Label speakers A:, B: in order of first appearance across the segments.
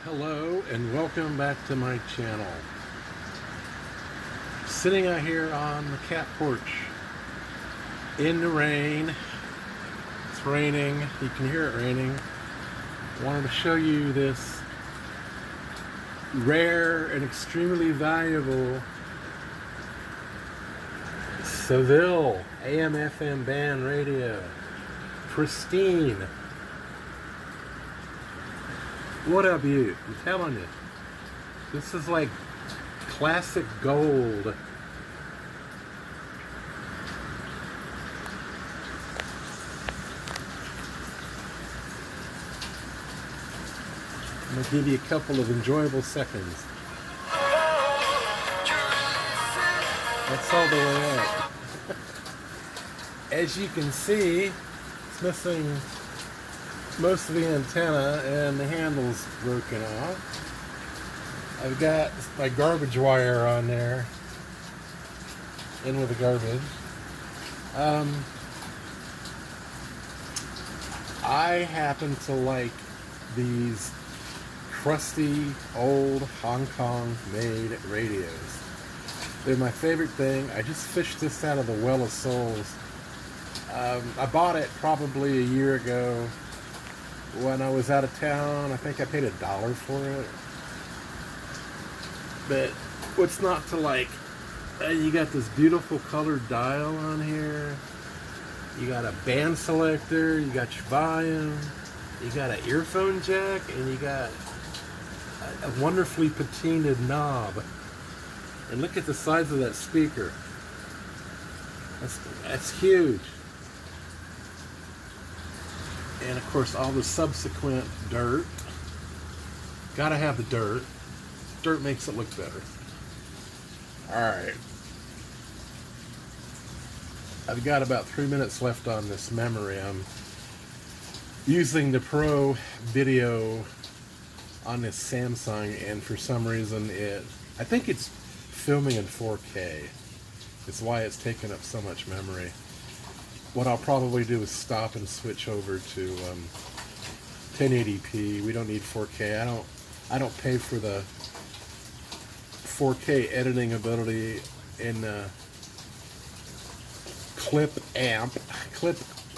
A: Hello and welcome back to my channel. Sitting out here on the cat porch in the rain. It's raining. You can hear it raining. I wanted to show you this rare and extremely valuable Seville AM FM band radio. Pristine. What a beaut, I'm telling you. This is like classic gold. I'm going to give you a couple of enjoyable seconds. That's all the way up. As you can see, it's missing most of the antenna and the handle's broken off. I've got my garbage wire on there, in with the garbage. I happen to like these crusty old Hong Kong made radios. They're my favorite thing. I just fished this out of the well of souls. I bought it probably a year ago when I was out of town. I think I paid $1 for it. But what's not to like? You got this beautiful colored dial on here. You got a band selector. You got your volume. You got an earphone jack, and you got a wonderfully patinaed knob. And look at the size of that speaker. That's huge. And of course all the subsequent dirt. Gotta have the dirt. Dirt makes it look better. Alright. I've got about 3 minutes left on this memory. I'm using the Pro video on this Samsung, and for some reason I think it's filming in 4K. It's why it's taking up so much memory. What I'll probably do is stop and switch over to 1080p. We don't need 4K. I don't pay for the 4K editing ability in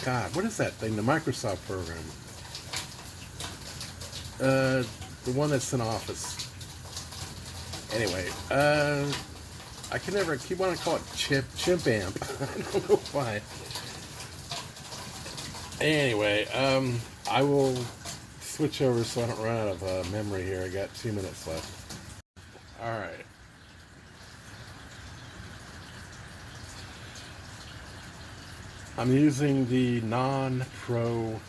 A: God, what is that thing? The Microsoft program. The one that's in Office. Anyway, I can never keep wanting to call it chimp amp. I don't know why. Anyway, I will switch over so I don't run out of memory here. I got 2 minutes left. Alright. I'm using the non-pro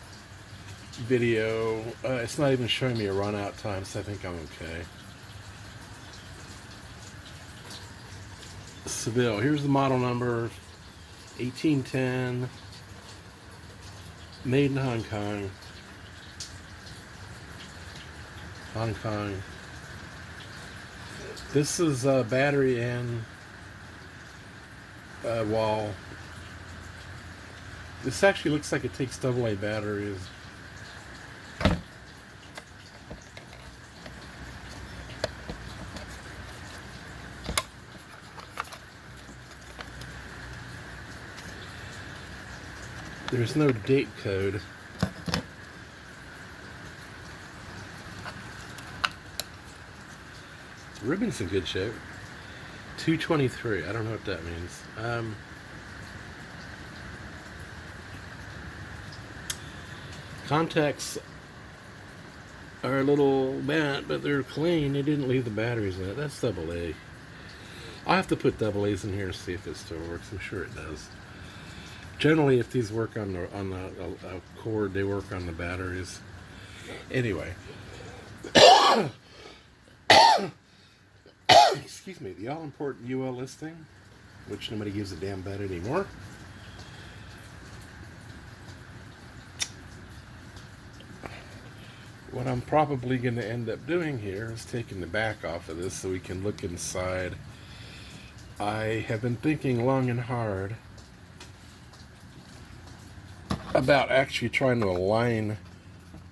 A: video. It's not even showing me a run out time, so I think I'm okay. Seville. Here's the model number. 1810. Made in Hong Kong. Hong Kong. This is battery and wall. This actually looks like it takes AA batteries. There's no date code. The ribbon's in good shape. 223. I don't know what that means. Contacts are a little bent, but they're clean. They didn't leave the batteries in it. That's AA. I'll have to put AA's in here to see if it still works. I'm sure it does. Generally, if these work on the cord, they work on the batteries. Anyway, excuse me. The all-important UL listing, which nobody gives a damn about anymore. What I'm probably going to end up doing here is taking the back off of this so we can look inside. I have been thinking long and hard about actually trying to align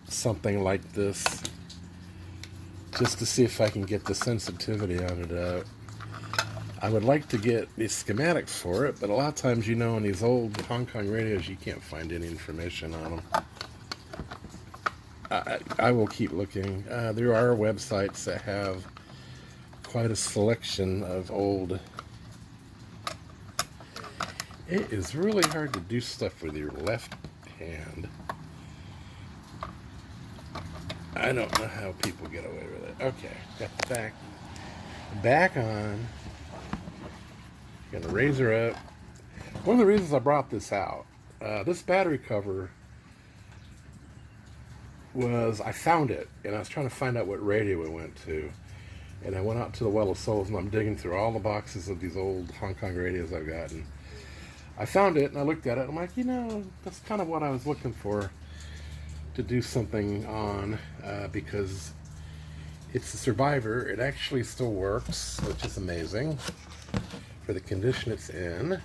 A: something like this just to see if I can get the sensitivity on it out. I would like to get the schematic for it, but a lot of times, you know, in these old Hong Kong radios, you can't find any information on them. I will keep looking. There are websites that have quite a selection of old. It is really hard to do stuff with your left hand. I don't know how people get away with it. Okay, got the back on. Gonna raise her up. One of the reasons I brought this out, this battery cover was, I found it, and I was trying to find out what radio it went to. And I went out to the Well of Souls, and I'm digging through all the boxes of these old Hong Kong radios I've gotten. I found it, and I looked at it, and I'm like, you know, that's kind of what I was looking for to do something on, because it's a Survivor. It actually still works, which is amazing for the condition it's in.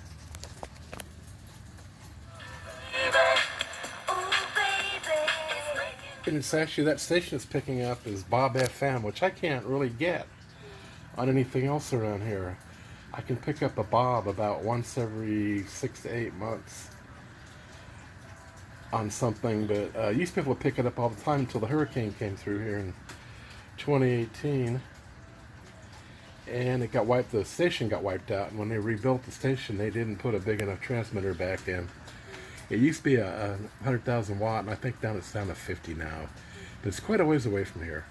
A: And it's actually, that station it's picking up is Bob FM, which I can't really get on anything else around here. I can pick up a Bob about once every 6 to 8 months on something, but I used to be able to pick it up all the time until the hurricane came through here in 2018. And it got wiped, the station got wiped out, and when they rebuilt the station, they didn't put a big enough transmitter back in. It used to be a 100,000 watt, and I think it's down to 50 now. But it's quite a ways away from here.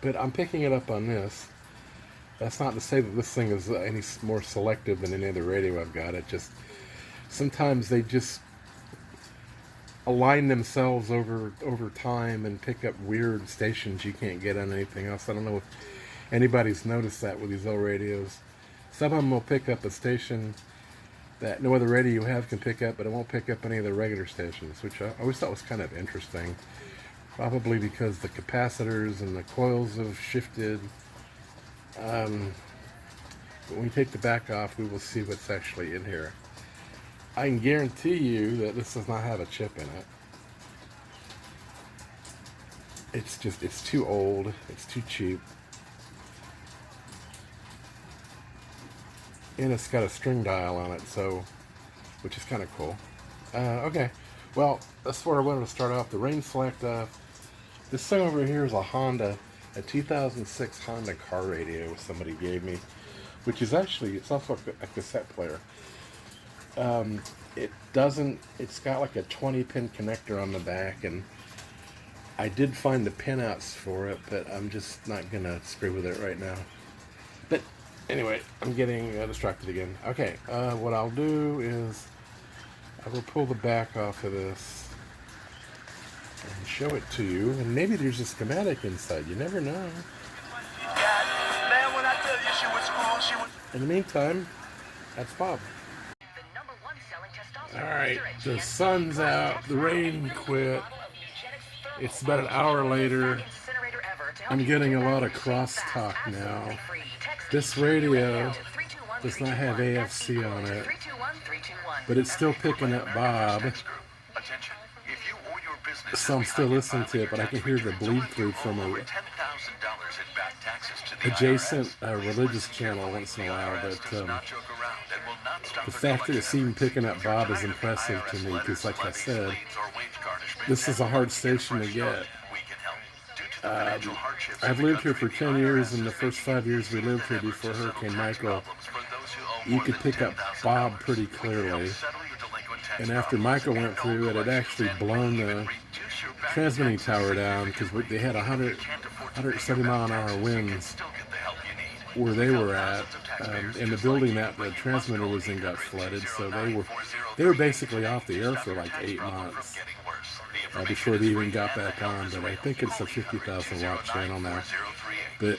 A: But I'm picking it up on this. That's not to say that this thing is any more selective than any other radio I've got. It just, sometimes they just align themselves over time and pick up weird stations you can't get on anything else. I don't know if anybody's noticed that with these old radios. Some of them will pick up a station that no other radio you have can pick up, but it won't pick up any of the regular stations, which I always thought was kind of interesting. Probably because the capacitors and the coils have shifted. But when we take the back off, we will see what's actually in here. I can guarantee you that this does not have a chip in it. It's just, it's too old, it's too cheap. And it's got a string dial on it, so, which is kind of cool. Okay, well, that's where I wanted to start off. The Rain Select. This thing over here is a Honda, a 2006 Honda car radio somebody gave me, which is actually, it's also a cassette player. It's got like a 20-pin connector on the back, and I did find the pinouts for it, but I'm just not going to screw with it right now. But anyway, I'm getting distracted again. Okay, what I'll do is I will pull the back off of this and show it to you, and maybe there's a schematic inside. You never know. In the meantime, that's Bob. Alright, the sun's out, the rain quit. It's about an hour later. I'm getting a lot of crosstalk now. This radio does not have AFC on it, but it's still picking up Bob. So I'm still listening to it, but I can hear the bleed through from a adjacent religious channel once in a while. But the fact that it's even picking up Bob is impressive to me, because like I said, this is a hard station to get. I've lived here for 10 years, and the first 5 years we lived here before Hurricane Michael, you could pick up Bob pretty clearly. And after Michael went through, it had actually blown the transmitting tower down, because they had 170 mile an hour winds where they were at, and the building that the transmitter was in got flooded, so they were basically off the air for like 8 months before they even got back on. But I think it's a 50,000 watt channel now. But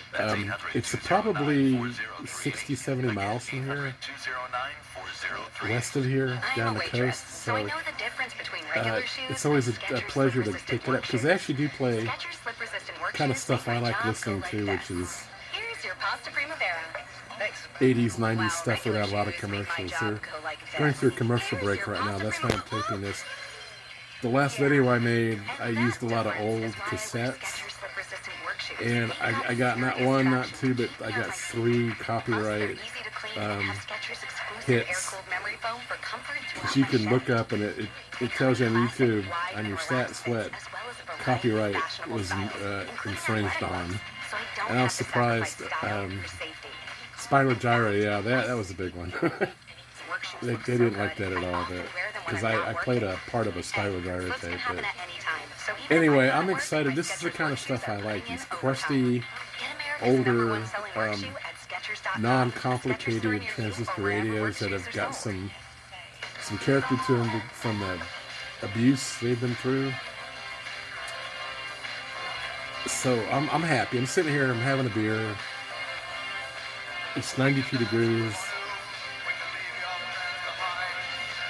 A: it's probably 60-70 miles from here, west of here, down the coast. So it's always a pleasure to pick it up, because they actually do play kind of stuff I like listening to, which is 80s, 90s stuff without a lot of commercials. They're going through a commercial break right now. That's why I'm taping this. The last video I made, I used a lot of old cassettes, And I got not one, not two, but I got 3 copyright hits. Which you can look up, and it tells you on YouTube, on your stats, what copyright was infringed on. And I was surprised. Spiral Gyro, yeah, that was a big one. They didn't like that at all, because I played a part of a Spiral Gyro tape. But anyway, I'm excited. This is the kind of stuff I like. These crusty, older, non-complicated transistor radios that have got some character to them from the abuse they've been through. So I'm happy. I'm sitting here, I'm having a beer. It's 92 degrees.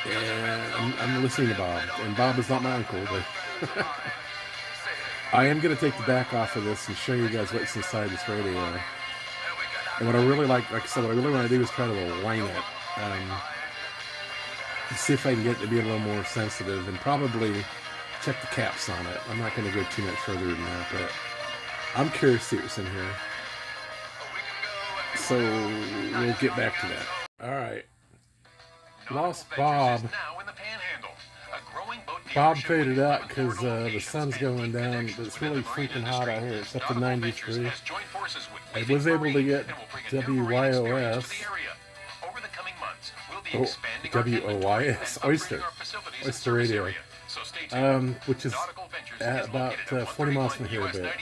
A: And I'm listening to Bob. And Bob is not my uncle, but I am going to take the back off of this and show you guys what's inside this radio. And what I really like I said, what I really want to do is try to align it. See if I can get it to be a little more sensitive, and probably check the caps on it. I'm not going to go too much further than that, but I'm curious to see what's in here. So we'll get back to that. Alright. Lost Bob. Bob faded out because the sun's going down, but it's really freaking hot out here. It's up to 93. I was able to get WYOS. Oh, WOYS, Oyster Radio, which is at about 40 miles from here. But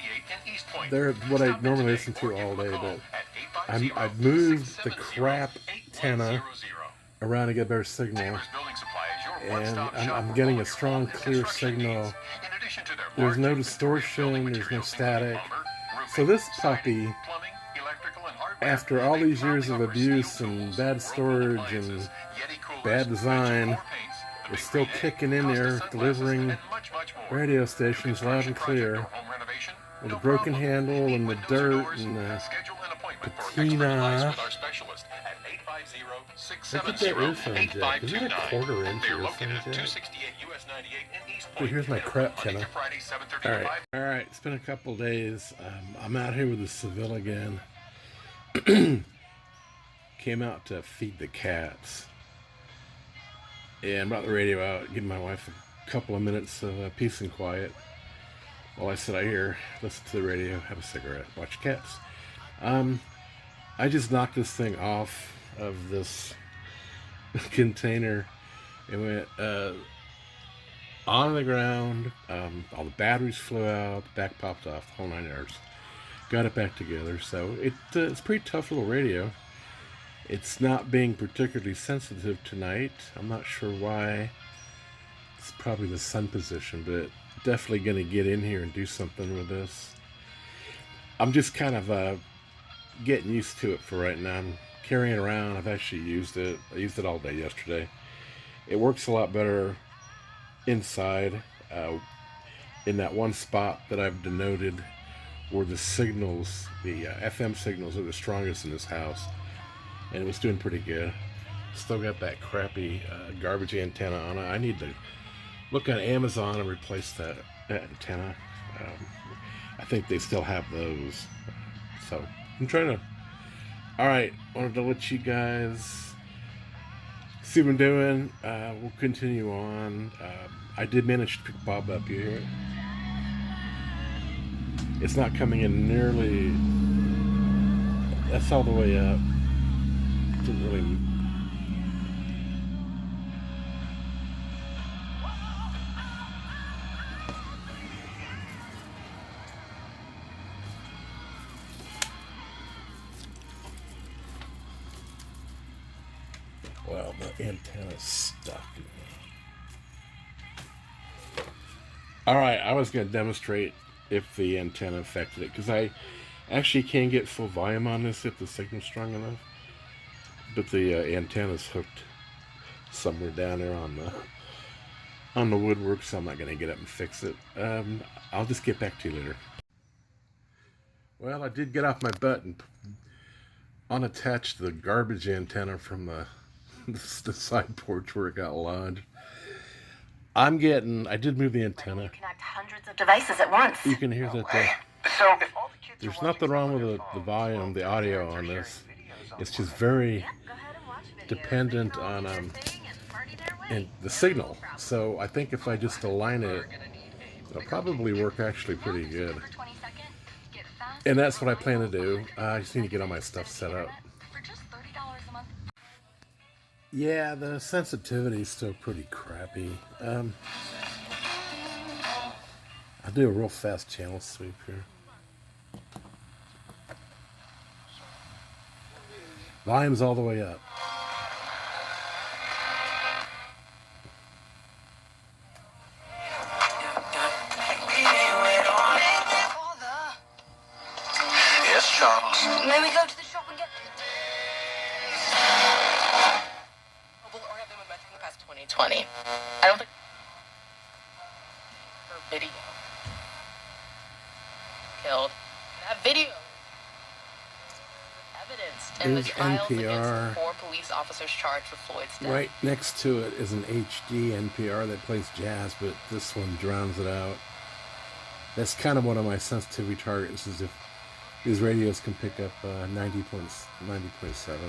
A: they're what I normally listen to all day. But I've moved the crap antenna around to get a better signal, and I'm getting a strong, clear signal. There's no distortion, there's no static. So this puppy, after all these years of abuse and bad storage and bad design, is still kicking in there, delivering radio stations loud and clear, with a broken handle and the dirt and the patina. Look at that earphone jack. Is it a quarter inch earphone jack? Oh, here's my crap channel. Alright, it's been a couple days. I'm out here with the Seville again. Came out to feed the cats. And brought the radio out, giving my wife a couple of minutes of peace and quiet while I sit out here, listen to the radio, have a cigarette, watch cats. I just knocked this thing off of this container. It went on the ground. All the batteries flew out, the back popped off, the whole 9 yards. Got it back together. So it's a pretty tough little radio. It's not being particularly sensitive tonight. I'm not sure why. It's probably the sun position, but definitely going to get in here and do something with this. I'm just kind of getting used to it for right now. I'm carrying it around. I've actually used it. I used it all day yesterday. It works a lot better inside, in that one spot that I've denoted where the signals, the FM signals, are the strongest in this house. And it was doing pretty good. Still got that crappy garbage antenna on it. I need to look on Amazon and replace that antenna. I think they still have those. So I'm trying to. Alright, wanted to let you guys see what I'm doing. We'll continue on. I did manage to pick Bob up here. It's not coming in nearly. That's all the way up. Didn't really. Well, the antenna's stuck. Alright, I was going to demonstrate if the antenna affected it, because I actually can get full volume on this if the signal's strong enough. But the antenna's hooked somewhere down there on the woodwork, so I'm not going to get up and fix it. I'll just get back to you later. Well, I did get off my butt and unattached the garbage antenna from the side porch where it got lodged. I did move the antenna.
B: You connect hundreds of devices at once.
A: You can hear that there.
B: So if all the
A: There's nothing wrong with the volume, the audio on this. It's just very dependent on and the signal. So I think if I just align it, it'll probably work actually pretty good. And that's what I plan to do. I just need to get all my stuff set up. Yeah, the sensitivity is still pretty crappy. I'll do a real fast channel sweep here. Volume's all the way up.
B: Yes, Charles.
C: May we go to the shop and get... Or have them met in the past 2020. I don't think... Her video. Killed. That video... evidenced in the trials against the 4 police officers charged with Floyd's death.
A: Right next to it is an HD NPR that plays jazz, but this one drowns it out. That's kind of one of my sensitivity targets, is if these radios can pick up 90.7.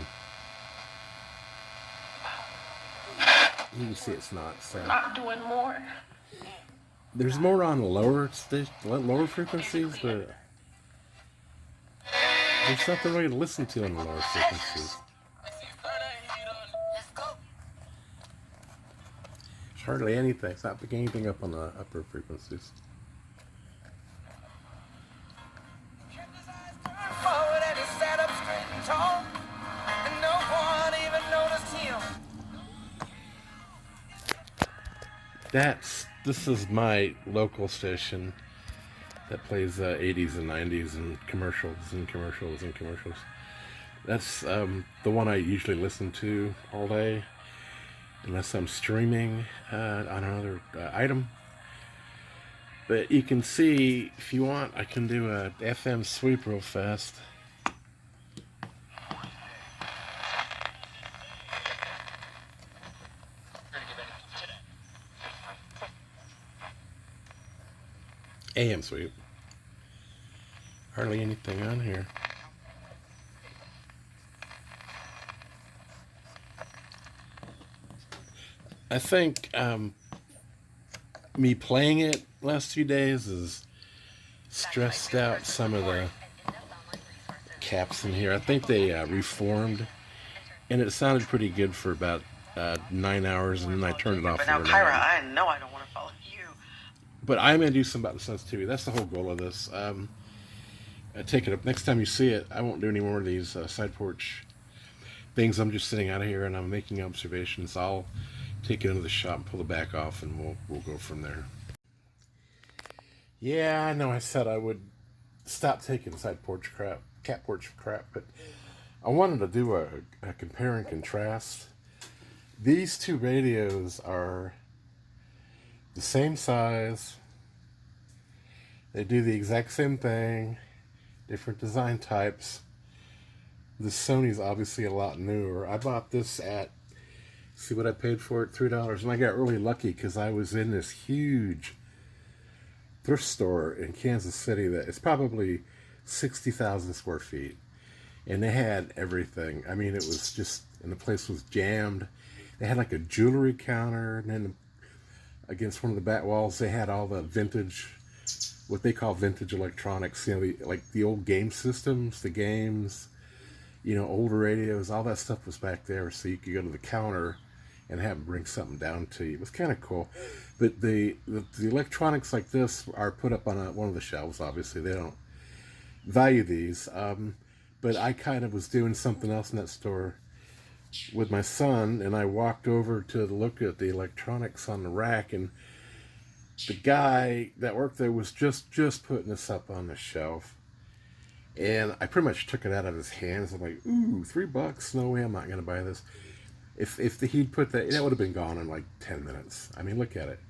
A: You can see it's not. So.
C: Not doing more.
A: There's more on the lower frequencies, but there's nothing really to listen to on the lower frequencies. There's hardly anything. It's not picking anything up on the upper frequencies. This is my local station that plays 80s and 90s and commercials. That's the one I usually listen to all day, unless I'm streaming on another item. But you can see, if you want, I can do a FM sweep real fast. AM sweep. Hardly anything on here. I think me playing it last few days has stressed out some of the caps in here. I think they reformed, and it sounded pretty good for about 9 hours, and then I turned it off.
B: But now, Kyra, I know I don't want to follow you.
A: But I'm going to do something about the sensitivity. That's the whole goal of this. Take it up. Next time you see it, I won't do any more of these side porch things. I'm just sitting out of here and I'm making observations. I'll take it into the shop and pull the back off, and we'll go from there. Yeah, I know I said I would stop taking side porch crap, cat porch crap, but I wanted to do a compare and contrast. These two radios are the same size. They do the exact same thing, different design types. The Sony's obviously a lot newer. I bought this at, see what I paid for it, $3. And I got really lucky because I was in this huge thrift store in Kansas City that is probably 60,000 square feet. And they had everything. I mean, it was just, and the place was jammed. They had like a jewelry counter, and then against one of the back walls, they had all the vintage, what they call vintage electronics, you know, like the old game systems, the games, you know, older radios, all that stuff was back there, so you could go to the counter and have them bring something down to you. It was kind of cool. But the electronics like this are put up on one of the shelves, obviously. They don't value these. But I kind of was doing something else in that store with my son, and I walked over to look at the electronics on the rack, and the guy that worked there was just putting this up on the shelf. And I pretty much took it out of his hands. I'm like, ooh, $3? No way, I'm not going to buy this. If he'd put that would have been gone in like 10 minutes. I mean, look at it.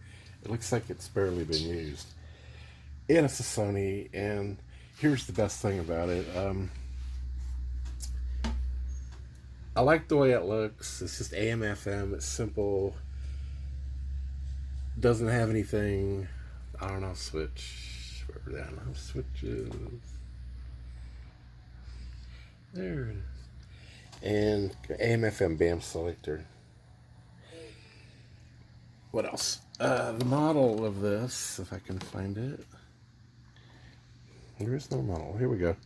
A: It looks like it's barely been used. And it's a Sony, and here's the best thing about it. I like the way it looks. It's just AM, FM. It's simple. Doesn't have anything. I don't know, switch. Wherever that switches. There it is. And AM/FM BAM selector. What else? The model of this, if I can find it. There is no model. Here we go.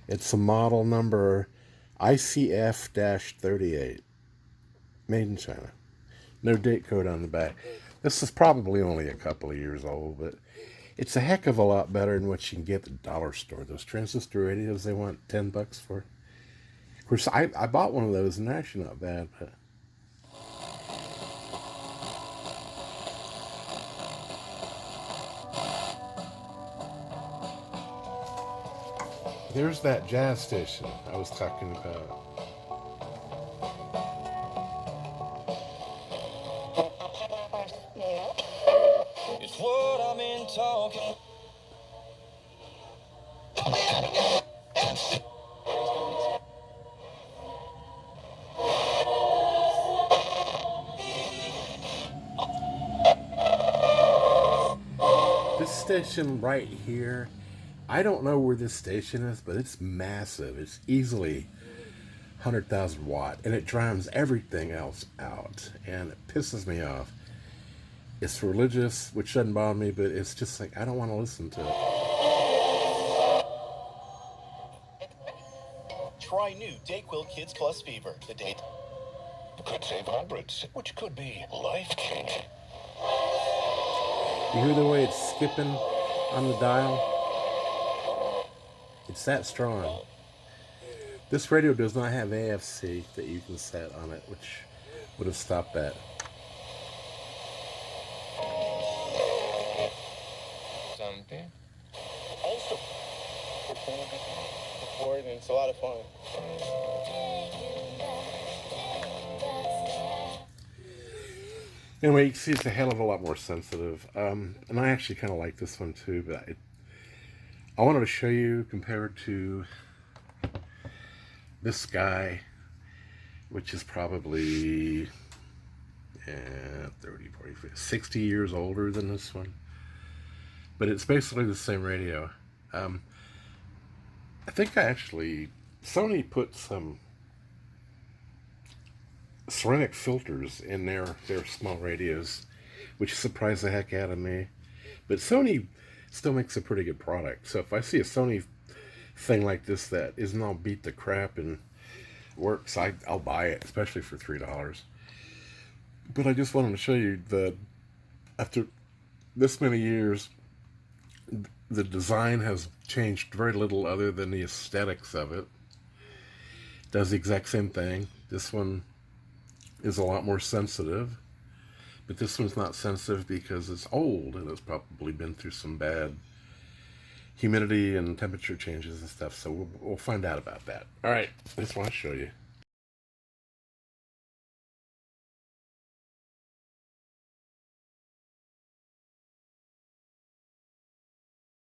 A: It's a model number ICF-38. Made in China. No date code on the back. This is probably only a couple of years old, but it's a heck of a lot better than what you can get at the dollar store. Those transistor radios they want $10 for. Of course, I bought one of those, and they're actually not bad, but... There's that jazz station I was talking about.
D: It's what I've been talking.
A: This station right here, I don't know where this station is, but it's massive. It's easily 100,000 watt, and it drowns everything else out, and it pisses me off. It's religious, which doesn't bother me, but it's just like, I don't want to listen to it.
D: Try new Dayquil Kids Plus Fever. The date could save hundreds, which could be life-changing.
A: You hear the way it's skipping on the dial? It's that strong. This radio does not have AFC that you can set on it, which would have stopped that.
D: Something. Also, and it's a lot of fun.
A: Anyway, you can see it's a hell of a lot more sensitive. And I actually kind of like this one too, but I wanted to show you compared to this guy, which is probably 30, 40, 50, 60 years older than this one. But it's basically the same radio. I think Sony put some ceramic filters in their small radios, which surprised the heck out of me. But Sony still makes a pretty good product. So if I see a Sony thing like this that isn't all beat to crap and works, I'll buy it, especially for $3. But I just wanted to show you that after this many years, the design has changed very little other than the aesthetics of it. Does the exact same thing. This one is a lot more sensitive, but this one's not sensitive because it's old and it's probably been through some bad humidity and temperature changes and stuff, so we'll find out about that. All right, I just want to show you.